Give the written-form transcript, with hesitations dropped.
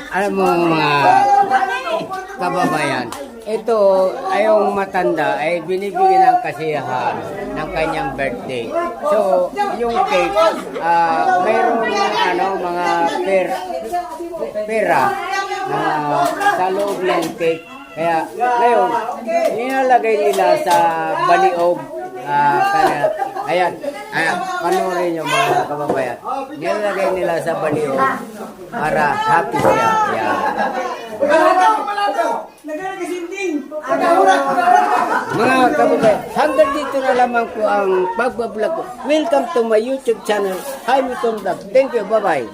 Alam mo mga kababayan, ito ay yung matanda ay binibigyan ng kasiyahan ng kanyang birthday. So, yung cake, mayroong mga pera sa loob ng cake. Kaya ngayon, nilalagay nila sa baliog. Ayan, panoorin nyo mga kababayan. Nilalagay nila sa baliog para happy siya. Ayan. Mga kababayan, hanggang dito na lamang po ang pagbablog ko. Welcome to my YouTube channel, Jaime Tom Vlog. Thank you, bye-bye.